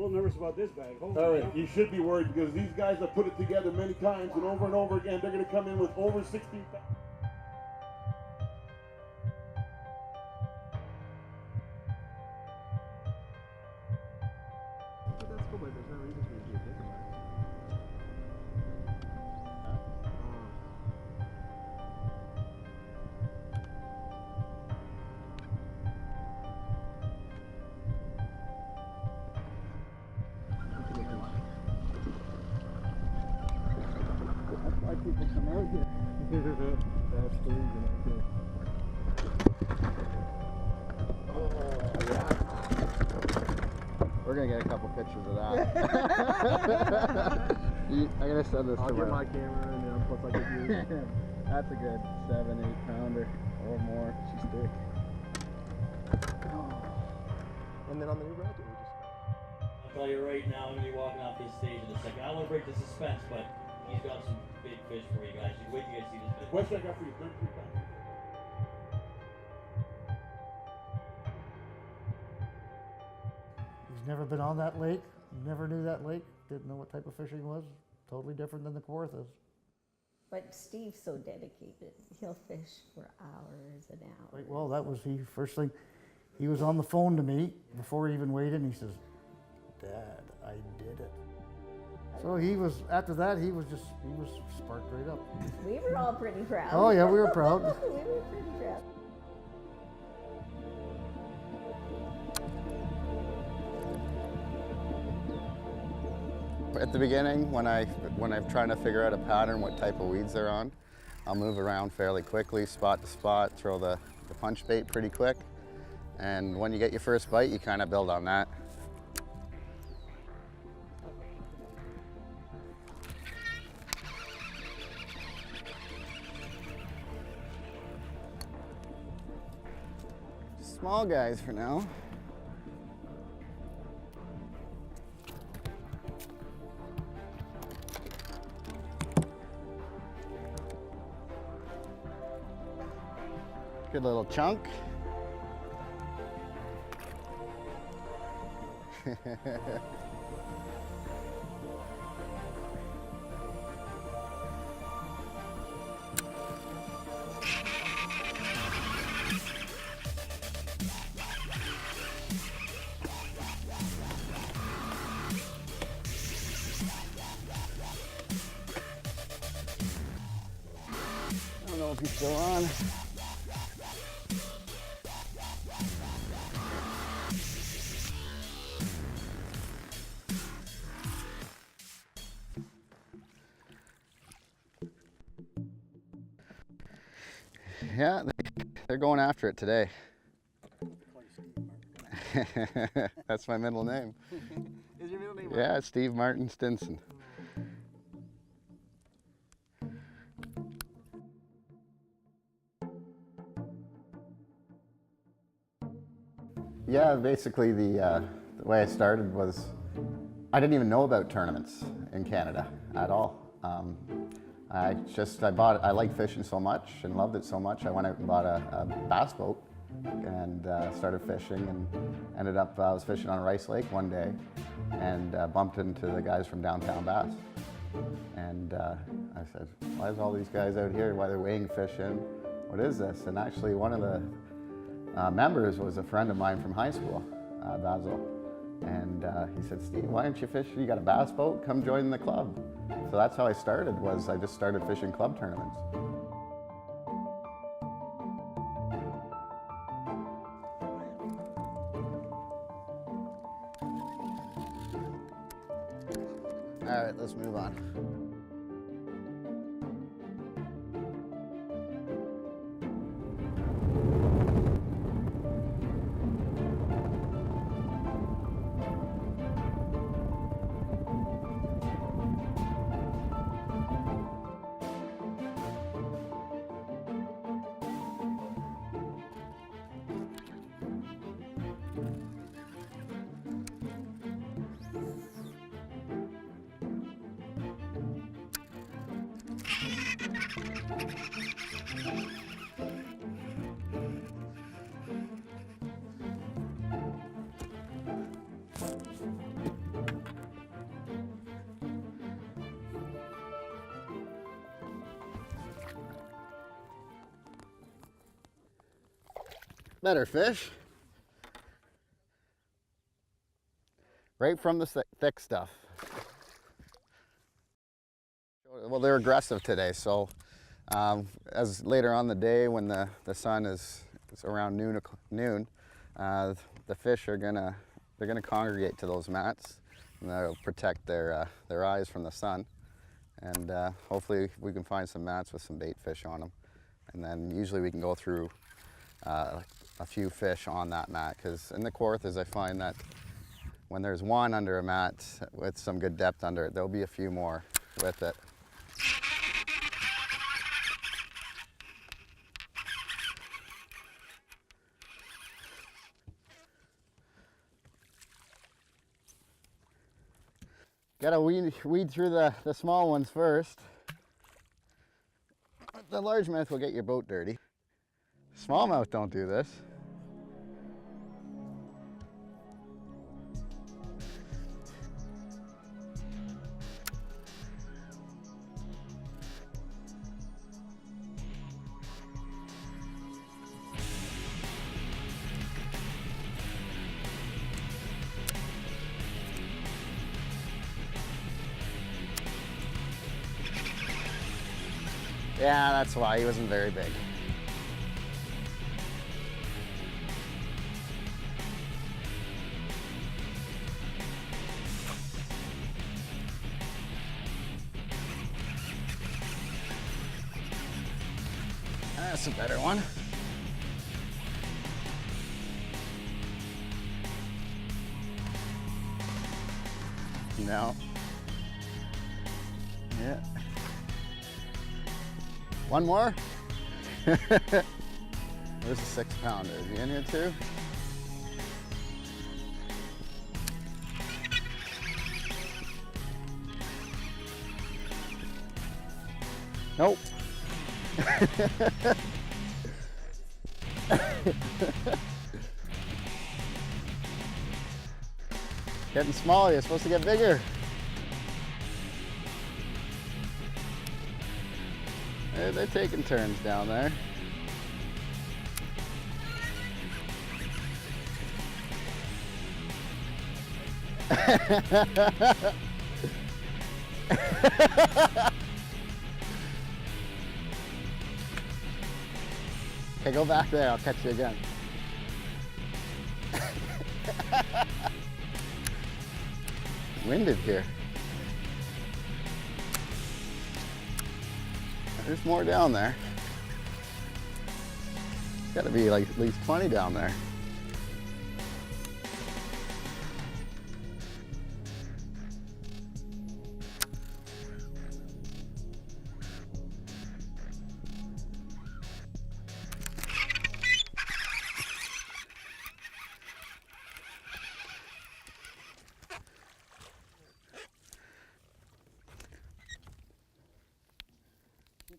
little nervous about this bag. All right, you should be worried because these guys have put it together many times and over again. They're going to come in with over 16 pounds. That's cool, but there's no reason for you to be a bigger one. That's why people come out here. That's the reason right there. We're gonna get a couple pictures of that. I'm gonna send this to my camera and then post like a view. That's a good 7-8 pounder or more. She's thick. And then on the new route, we just. I'll tell you right now, I'm gonna be walking off this stage in a second. I don't want to break the suspense, but he's got some big fish for you guys. You wait till you guys see this. The question I got for you, 33 pounds. He's never been on that lake, never knew that lake, didn't know what type of fishing was. Totally different than the Kawarthas. But Steve's so dedicated. He'll fish for hours and hours. Right, well, that was the first thing. He was on the phone to me before he even weighed in. He says, "Dad, I did it." So he was, after that, he was sparked right up. We were all pretty proud. Oh yeah, we were proud. We were pretty proud. At the beginning, when I'm trying to figure out a pattern, what type of weeds they're on, I'll move around fairly quickly, spot to spot, throw the punch bait pretty quick. And when you get your first bite, you kind of build on that. Small guys for now. Good little chunk. I don't know if he's still on. Yeah, they're going after it today. That's my middle name. Is your middle name? Yeah, Steve Martin Stinson. Yeah, basically the way I started was I didn't even know about tournaments in Canada at all. I liked fishing so much and loved it so much. I went out and bought a bass boat and started fishing, and ended up I was fishing on Rice Lake one day and bumped into the guys from Downtown Bass. And I said, "Why is all these guys out here? Why they're weighing fish in? What is this?" And actually, one of the members was a friend of mine from high school, Basil. And he said, "Steve, why aren't you fishing? You got a bass boat? Come join the club." So that's how I started. I just started fishing club tournaments. All right, let's move on. better fish. Right from the thick stuff. Well, they're aggressive today, so as later on the day when the sun is around noon, the fish are they're gonna congregate to those mats, and that'll protect their eyes from the sun. And hopefully we can find some mats with some bait fish on them, and then usually we can go through a few fish on that mat, because in the Kawarthas I find that when there's one under a mat with some good depth under it, there'll be a few more with it. Gotta weed through the small ones first. The largemouth will get your boat dirty. Smallmouth don't do this. Yeah, that's why he wasn't very big. That's a better one. No. Yeah. One more? There's a 6-pounder. Is he in here too? Nope. Getting smaller, you're supposed to get bigger. They're taking turns down there. Okay, go back there, I'll catch you again. Winded here. There's more down there. Gotta be like at least 20 down there.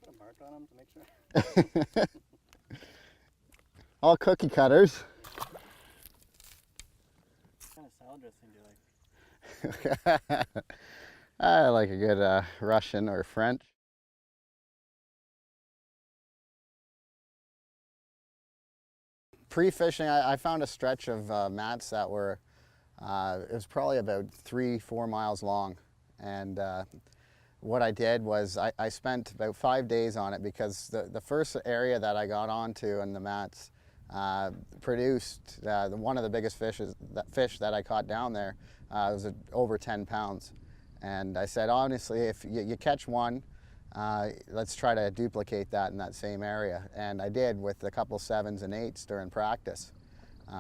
Put a mark on them to make sure. All cookie cutters. What kind of salad dressing do you like? I like a good Russian or French. Pre-fishing, I found a stretch of mats that were, it was probably about 3-4 miles long. And what I did was I spent about 5 days on it, because the first area that I got onto in the mats produced one of the biggest fish that I caught down there. Was over 10 pounds. And I said, honestly, if you catch one, let's try to duplicate that in that same area. And I did, with a couple 7s and 8s during practice.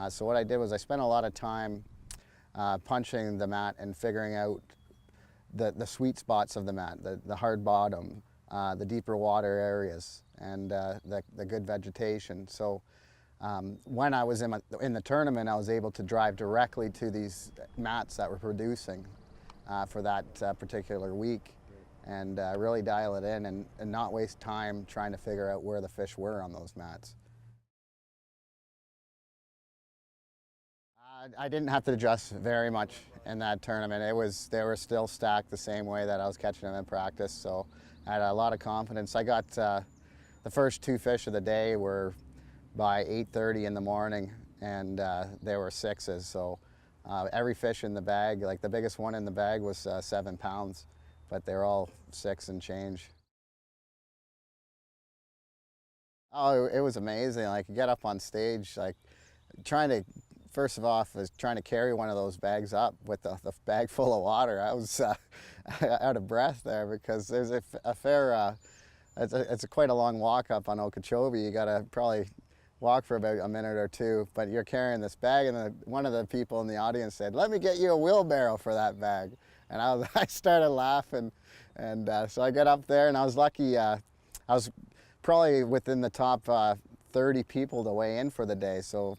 So what I did was I spent a lot of time punching the mat and figuring out the sweet spots of the mat, the hard bottom, the deeper water areas, and the good vegetation. So when I was in the tournament, I was able to drive directly to these mats that were producing for that particular week, and really dial it in and not waste time trying to figure out where the fish were on those mats. I didn't have to adjust very much in that tournament. They were still stacked the same way that I was catching them in practice, so I had a lot of confidence. I got the first 2 fish of the day were by 8:30 in the morning, and they were 6s. So every fish in the bag, like the biggest one in the bag was 7 pounds, but they were all 6 and change. Oh, it was amazing. Like, you get up on stage, like first of all, was trying to carry one of those bags up with the bag full of water. I was out of breath there, because there's a fair, it's quite a long walk up on Okeechobee. You gotta probably walk for about a minute or two, but you're carrying this bag, and one of the people in the audience said, "Let me get you a wheelbarrow for that bag." And I started laughing, and so I got up there, and I was lucky. I was probably within the top 30 people to weigh in for the day, so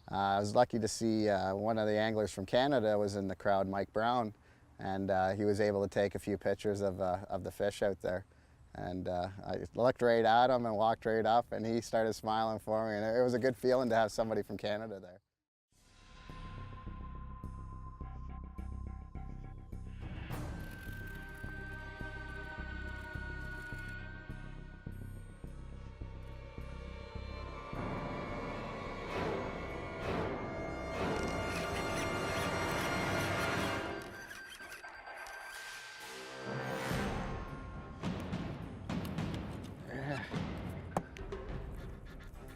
I was lucky to see one of the anglers from Canada was in the crowd, Mike Brown, and he was able to take a few pictures of the fish out there. And I looked right at him and walked right up, and he started smiling for me, and it was a good feeling to have somebody from Canada there.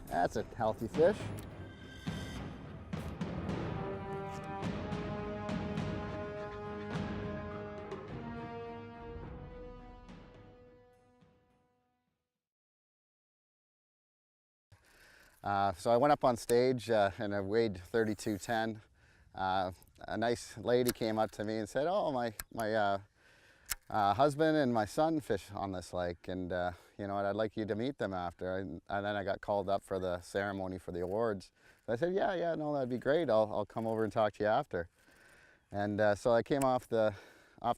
That's a healthy fish. So I went up on stage and I weighed 3210. A nice lady came up to me and said, "Oh, my husband and my son fish on this lake, and you know what, I'd like you to meet them after." And then I got called up for the ceremony for the awards. So I said, yeah, no, that'd be great. I'll come over and talk to you after. And so I came off the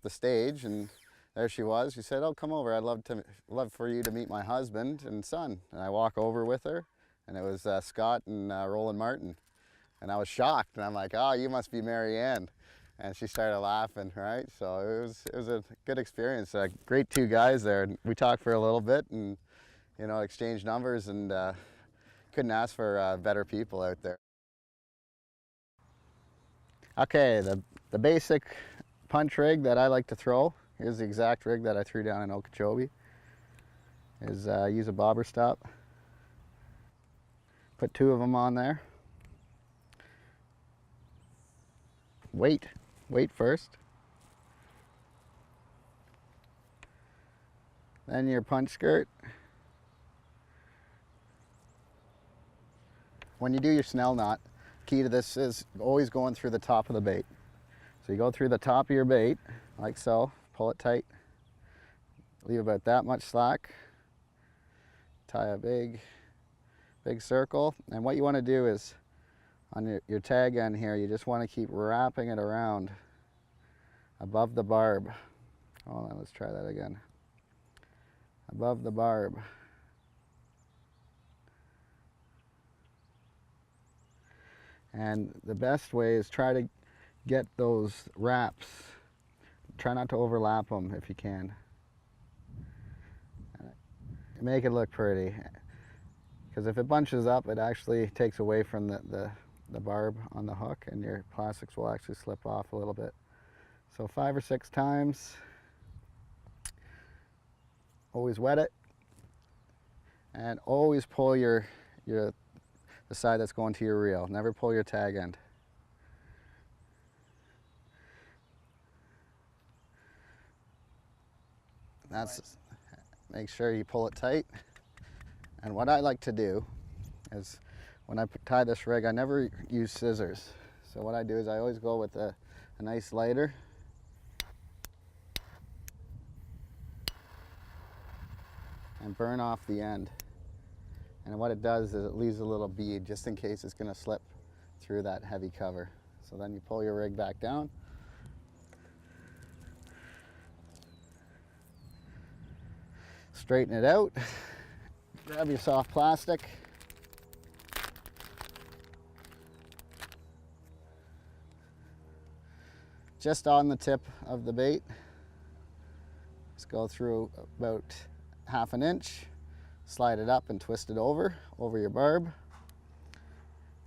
stage, and there she was. She said, "Oh, come over. I'd love for you to meet my husband and son." And I walk over with her, and it was Scott and Roland Martin. And I was shocked, and I'm like, "Oh, you must be Mary Ann." And she started laughing, right? So it was a good experience. Great two guys there. We talked for a little bit, and you know, exchanged numbers, and couldn't ask for better people out there. Okay, the basic punch rig that I like to throw, here's the exact rig that I threw down in Okeechobee, is use a bobber stop. Put 2 of them on there. Weight first. Then your punch skirt. When you do your snell knot, key to this is always going through the top of the bait. So you go through the top of your bait, like so, pull it tight, leave about that much slack, tie a big circle, and what you want to do is, on your tag end here, you just want to keep wrapping it around above the barb. Hold on, let's try that again. Above the barb. And the best way is try to get those wraps. Try not to overlap them if you can. Make it look pretty. Because if it bunches up, it actually takes away from the barb on the hook, and your plastics will actually slip off a little bit. So 5 or 6 times. Always wet it, and always pull the side that's going to your reel. Never pull your tag end. Make sure you pull it tight. And what I like to do is, when I tie this rig, I never use scissors. So what I do is I always go with a nice lighter. And burn off the end. And what it does is it leaves a little bead just in case it's going to slip through that heavy cover. So then you pull your rig back down. Straighten it out. Grab your soft plastic. Just on the tip of the bait. Just go through about 1/2 inch, slide it up and twist it over your barb.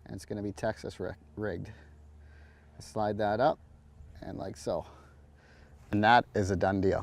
and it's going to be Texas rigged. Slide that up, and like so. And that is a done deal.